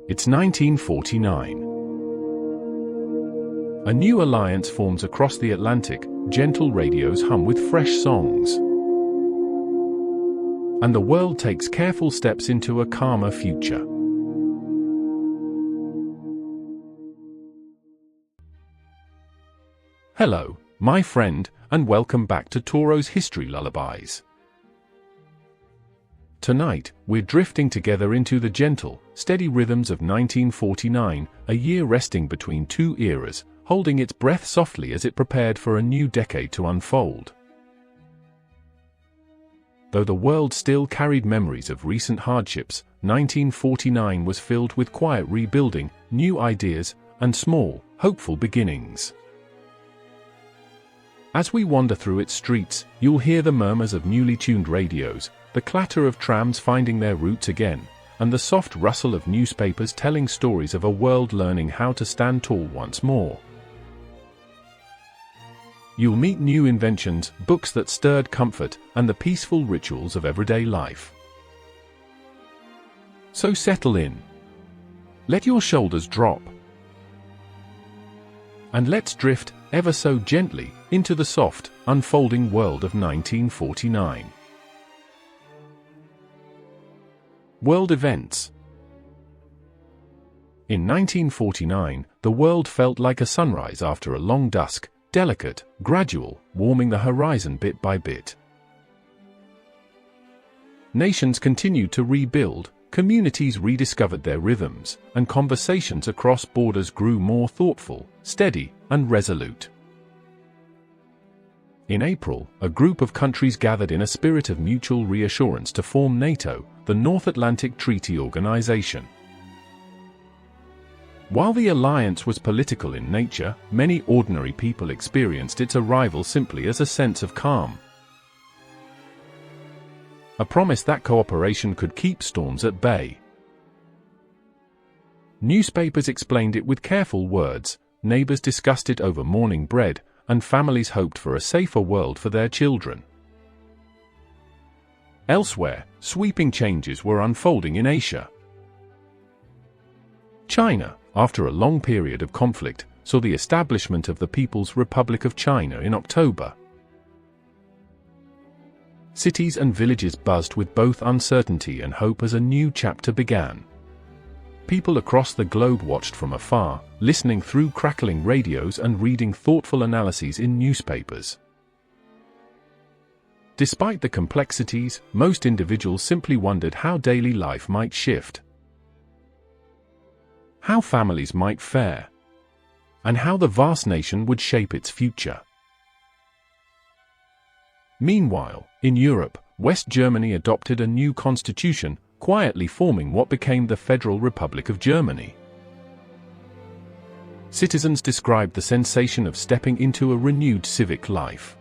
It's 1949. A new alliance forms across the Atlantic, gentle radios hum with fresh songs. And the world takes careful steps into a calmer future. Hello, my friend, and welcome back to Toro's History Lullabies. Tonight, we're drifting together into the gentle, steady rhythms of 1949, a year resting between two eras, holding its breath softly as it prepared for a new decade to unfold. Though the world still carried memories of recent hardships, 1949 was filled with quiet rebuilding, new ideas, and small, hopeful beginnings. As we wander through its streets, you'll hear the murmurs of newly tuned radios, the clatter of trams finding their roots again, and the soft rustle of newspapers telling stories of a world learning how to stand tall once more. You'll meet new inventions, books that stirred comfort, and the peaceful rituals of everyday life. So settle in. Let your shoulders drop. And let's drift, ever so gently, into the soft, unfolding world of 1949. World events. In 1949, the world felt like a sunrise after a long dusk, delicate, gradual, warming the horizon bit by bit. Nations continued to rebuild, communities rediscovered their rhythms, and conversations across borders grew more thoughtful, steady, and resolute. In April, a group of countries gathered in a spirit of mutual reassurance to form NATO, the North Atlantic Treaty Organization. While the alliance was political in nature, many ordinary people experienced its arrival simply as a sense of calm. A promise that cooperation could keep storms at bay. Newspapers explained it with careful words, neighbors discussed it over morning bread, and families hoped for a safer world for their children. Elsewhere, sweeping changes were unfolding in Asia. China, after a long period of conflict, saw the establishment of the People's Republic of China in October. Cities and villages buzzed with both uncertainty and hope as a new chapter began. People across the globe watched from afar, listening through crackling radios and reading thoughtful analyses in newspapers. Despite the complexities, most individuals simply wondered how daily life might shift, how families might fare, and how the vast nation would shape its future. Meanwhile, in Europe, West Germany adopted a new constitution, quietly forming what became the Federal Republic of Germany. Citizens described the sensation of stepping into a renewed civic life.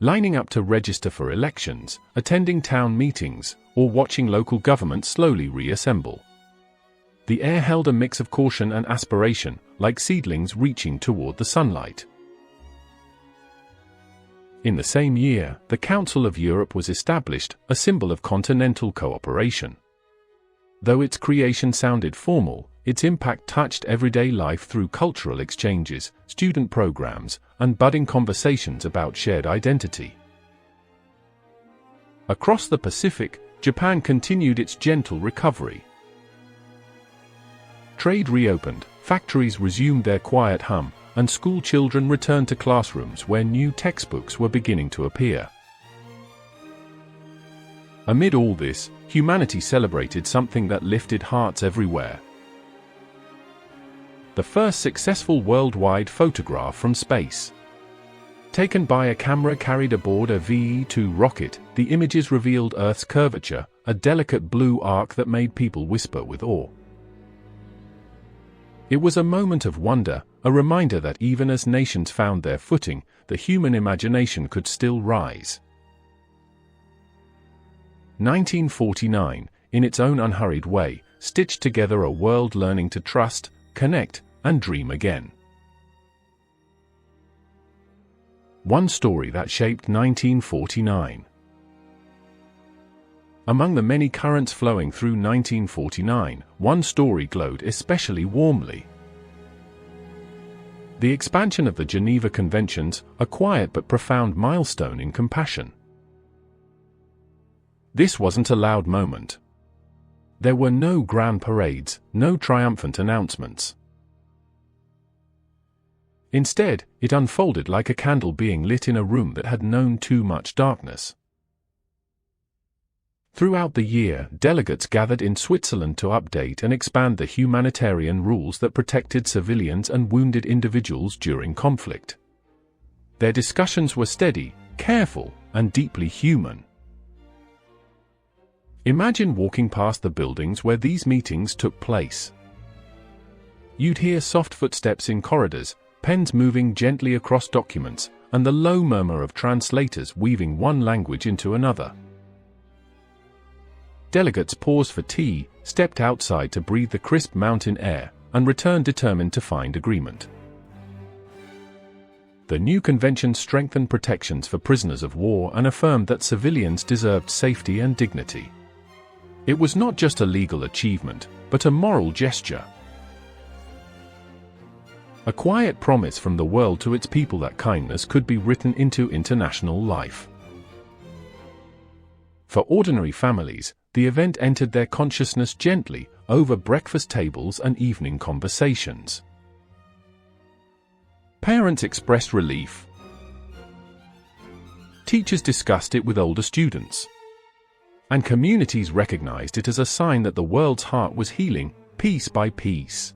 Lining up to register for elections, attending town meetings, or watching local governments slowly reassemble. The air held a mix of caution and aspiration, like seedlings reaching toward the sunlight. In the same year, the Council of Europe was established, a symbol of continental cooperation. Though its creation sounded formal, its impact touched everyday life through cultural exchanges, student programs, and budding conversations about shared identity. Across the Pacific, Japan continued its gentle recovery. Trade reopened, factories resumed their quiet hum, and school children returned to classrooms where new textbooks were beginning to appear. Amid all this, humanity celebrated something that lifted hearts everywhere. The first successful worldwide photograph from space. Taken by a camera carried aboard a VE-2 rocket, the images revealed Earth's curvature, a delicate blue arc that made people whisper with awe. It was a moment of wonder, a reminder that even as nations found their footing, the human imagination could still rise. 1949, in its own unhurried way, stitched together a world learning to trust, connect, and dream again. One story that shaped 1949. Among the many currents flowing through 1949, one story glowed especially warmly. The expansion of the Geneva Conventions, a quiet but profound milestone in compassion. This wasn't a loud moment. There were no grand parades, no triumphant announcements. Instead, it unfolded like a candle being lit in a room that had known too much darkness. Throughout the year, delegates gathered in Switzerland to update and expand the humanitarian rules that protected civilians and wounded individuals during conflict. Their discussions were steady, careful, and deeply human. Imagine walking past the buildings where these meetings took place. You'd hear soft footsteps in corridors, pens moving gently across documents, and the low murmur of translators weaving one language into another. Delegates paused for tea, stepped outside to breathe the crisp mountain air, and returned determined to find agreement. The new convention strengthened protections for prisoners of war and affirmed that civilians deserved safety and dignity. It was not just a legal achievement, but a moral gesture. A quiet promise from the world to its people that kindness could be written into international life. For ordinary families, the event entered their consciousness gently, over breakfast tables and evening conversations. Parents expressed relief. Teachers discussed it with older students. And communities recognized it as a sign that the world's heart was healing, piece by piece.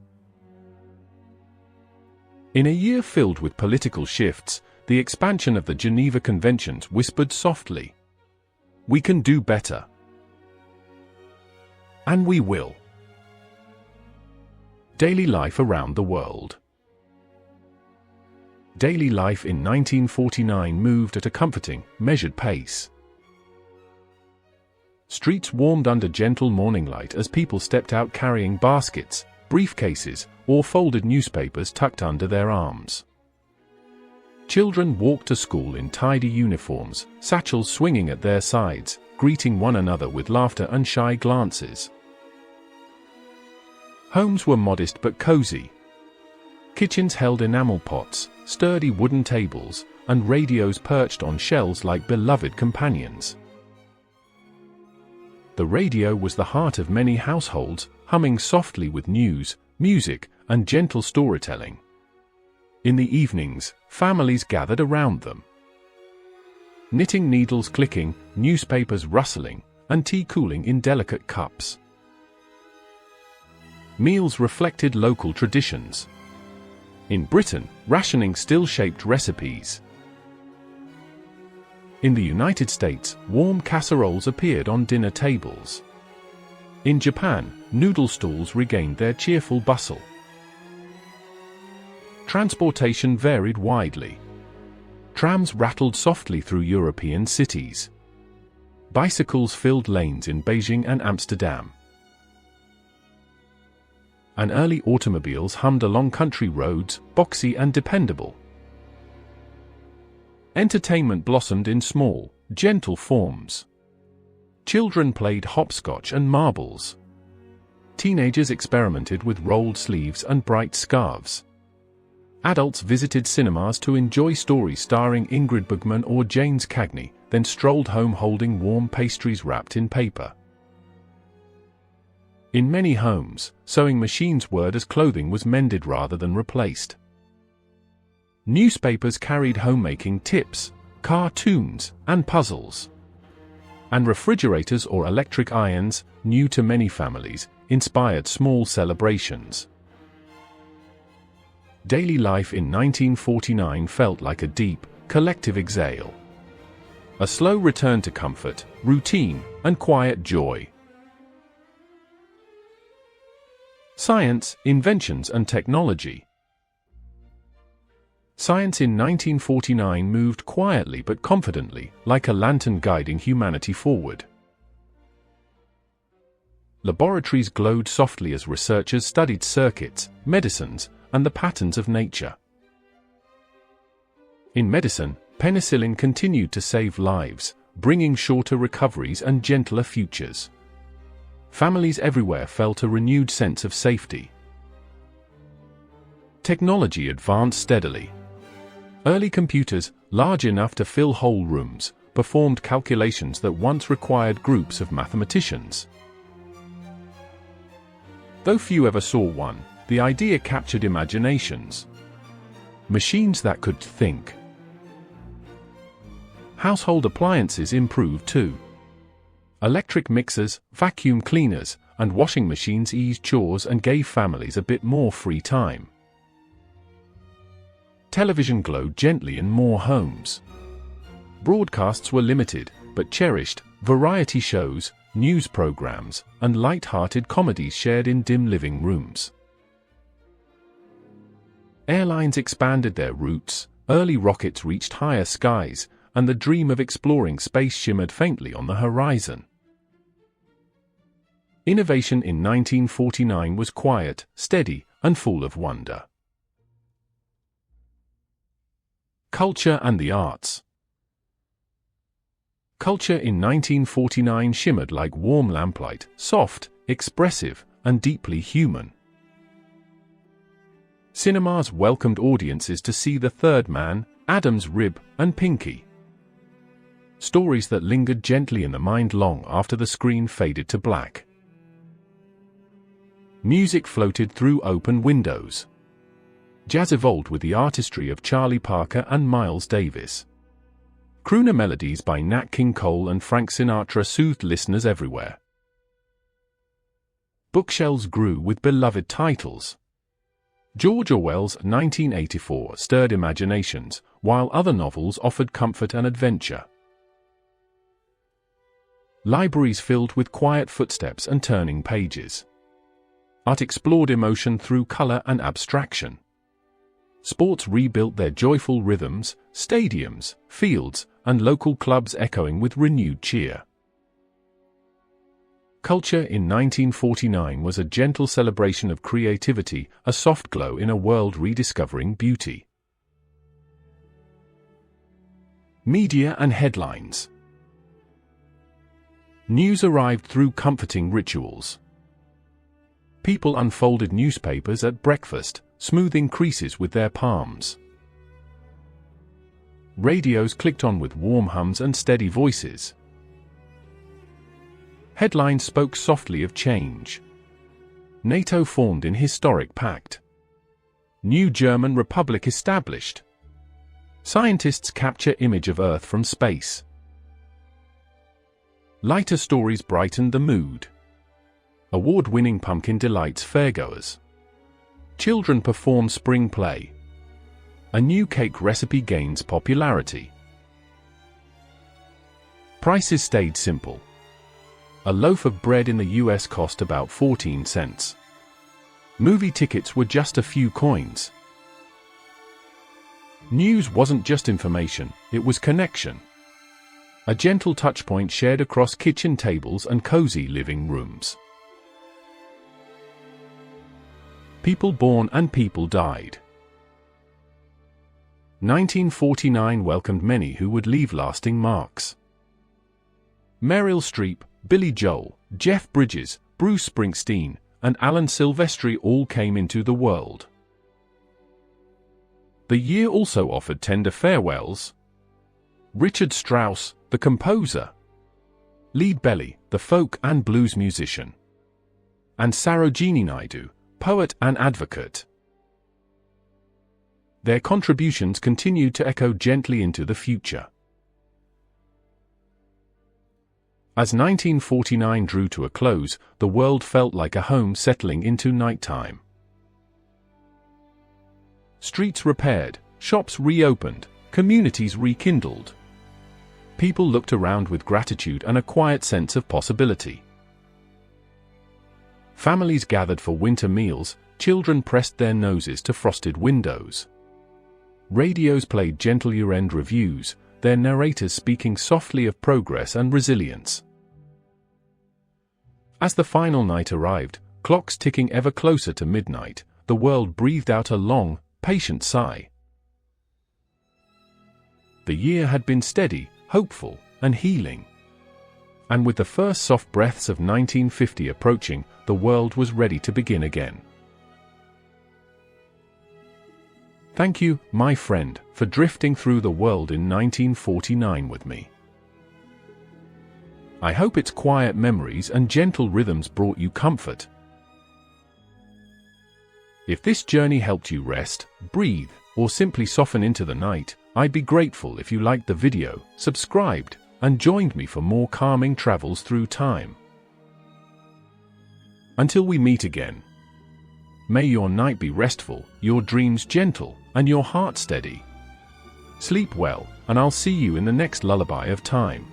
In a year filled with political shifts, the expansion of the Geneva Conventions whispered softly, "We can do better. And we will." Daily life around the world. Daily life in 1949 moved at a comforting, measured pace. Streets warmed under gentle morning light as people stepped out carrying baskets, briefcases, or folded newspapers tucked under their arms. Children walked to school in tidy uniforms, satchels swinging at their sides, greeting one another with laughter and shy glances. Homes were modest but cozy. Kitchens held enamel pots, sturdy wooden tables, and radios perched on shelves like beloved companions. The radio was the heart of many households, humming softly with news, music, and gentle storytelling. In the evenings, families gathered around them. Knitting needles clicking, newspapers rustling, and tea cooling in delicate cups. Meals reflected local traditions. In Britain, rationing still shaped recipes. In the United States, warm casseroles appeared on dinner tables. In Japan, noodle stalls regained their cheerful bustle. Transportation varied widely. Trams rattled softly through European cities. Bicycles filled lanes in Beijing and Amsterdam. And early automobiles hummed along country roads, boxy and dependable. Entertainment blossomed in small, gentle forms. Children played hopscotch and marbles. Teenagers experimented with rolled sleeves and bright scarves. Adults visited cinemas to enjoy stories starring Ingrid Bergman or James Cagney, then strolled home holding warm pastries wrapped in paper. In many homes, sewing machines whirred as clothing was mended rather than replaced. Newspapers carried homemaking tips, cartoons, and puzzles. And refrigerators or electric irons, new to many families, inspired small celebrations. Daily life in 1949 felt like a deep, collective exhale. A slow return to comfort, routine, and quiet joy. Science, inventions, and technology. Science in 1949 moved quietly but confidently, like a lantern guiding humanity forward. Laboratories glowed softly as researchers studied circuits, medicines, and the patterns of nature. In medicine, penicillin continued to save lives, bringing shorter recoveries and gentler futures. Families everywhere felt a renewed sense of safety. Technology advanced steadily. Early computers, large enough to fill whole rooms, performed calculations that once required groups of mathematicians. Though few ever saw one, the idea captured imaginations. Machines that could think. Household appliances improved too. Electric mixers, vacuum cleaners, and washing machines eased chores and gave families a bit more free time. Television glowed gently in more homes. Broadcasts were limited, but cherished. Variety shows, news programs, and light-hearted comedies shared in dim living rooms. Airlines expanded their routes, early rockets reached higher skies, and the dream of exploring space shimmered faintly on the horizon. Innovation in 1949 was quiet, steady, and full of wonder. Culture and the arts. Culture in 1949 shimmered like warm lamplight, soft, expressive, and deeply human. Cinemas welcomed audiences to see The Third Man, Adam's Rib, and Pinky. Stories that lingered gently in the mind long after the screen faded to black. Music floated through open windows. Jazz evolved with the artistry of Charlie Parker and Miles Davis. Crooner melodies by Nat King Cole and Frank Sinatra soothed listeners everywhere. Bookshelves grew with beloved titles. George Orwell's 1984 stirred imaginations, while other novels offered comfort and adventure. Libraries filled with quiet footsteps and turning pages. Art explored emotion through color and abstraction. Sports rebuilt their joyful rhythms, stadiums, fields, and local clubs echoing with renewed cheer. Culture in 1949 was a gentle celebration of creativity, a soft glow in a world rediscovering beauty. Media and headlines. News arrived through comforting rituals. People unfolded newspapers at breakfast, smoothing creases with their palms. Radios clicked on with warm hums and steady voices. Headlines spoke softly of change. NATO formed in historic pact. New German Republic established. Scientists capture image of Earth from space. Lighter stories brightened the mood. Award-winning pumpkin delights fairgoers. Children perform spring play. A new cake recipe gains popularity. Prices stayed simple. A loaf of bread in the US cost about 14 cents. Movie tickets were just a few coins. News wasn't just information, it was connection. A gentle touchpoint shared across kitchen tables and cozy living rooms. People born and people died. 1949 welcomed many who would leave lasting marks. Meryl Streep, Billy Joel, Jeff Bridges, Bruce Springsteen, and Alan Silvestri all came into the world. The year also offered tender farewells. Richard Strauss, the composer. Lead Belly, the folk and blues musician. And Sarojini Naidu, poet and advocate. Their contributions continued to echo gently into the future. As 1949 drew to a close, the world felt like a home settling into nighttime. Streets repaired, shops reopened, communities rekindled. People looked around with gratitude and a quiet sense of possibility. Families gathered for winter meals, children pressed their noses to frosted windows. Radios played gentle year-end reviews, their narrators speaking softly of progress and resilience. As the final night arrived, clocks ticking ever closer to midnight, the world breathed out a long, patient sigh. The year had been steady, hopeful, and healing. And with the first soft breaths of 1950 approaching, the world was ready to begin again. Thank you, my friend, for drifting through the world in 1949 with me. I hope its quiet memories and gentle rhythms brought you comfort. If this journey helped you rest, breathe, or simply soften into the night, I'd be grateful if you liked the video, subscribed, and joined me for more calming travels through time. Until we meet again, may your night be restful, your dreams gentle, and your heart steady. Sleep well, and I'll see you in the next lullaby of time.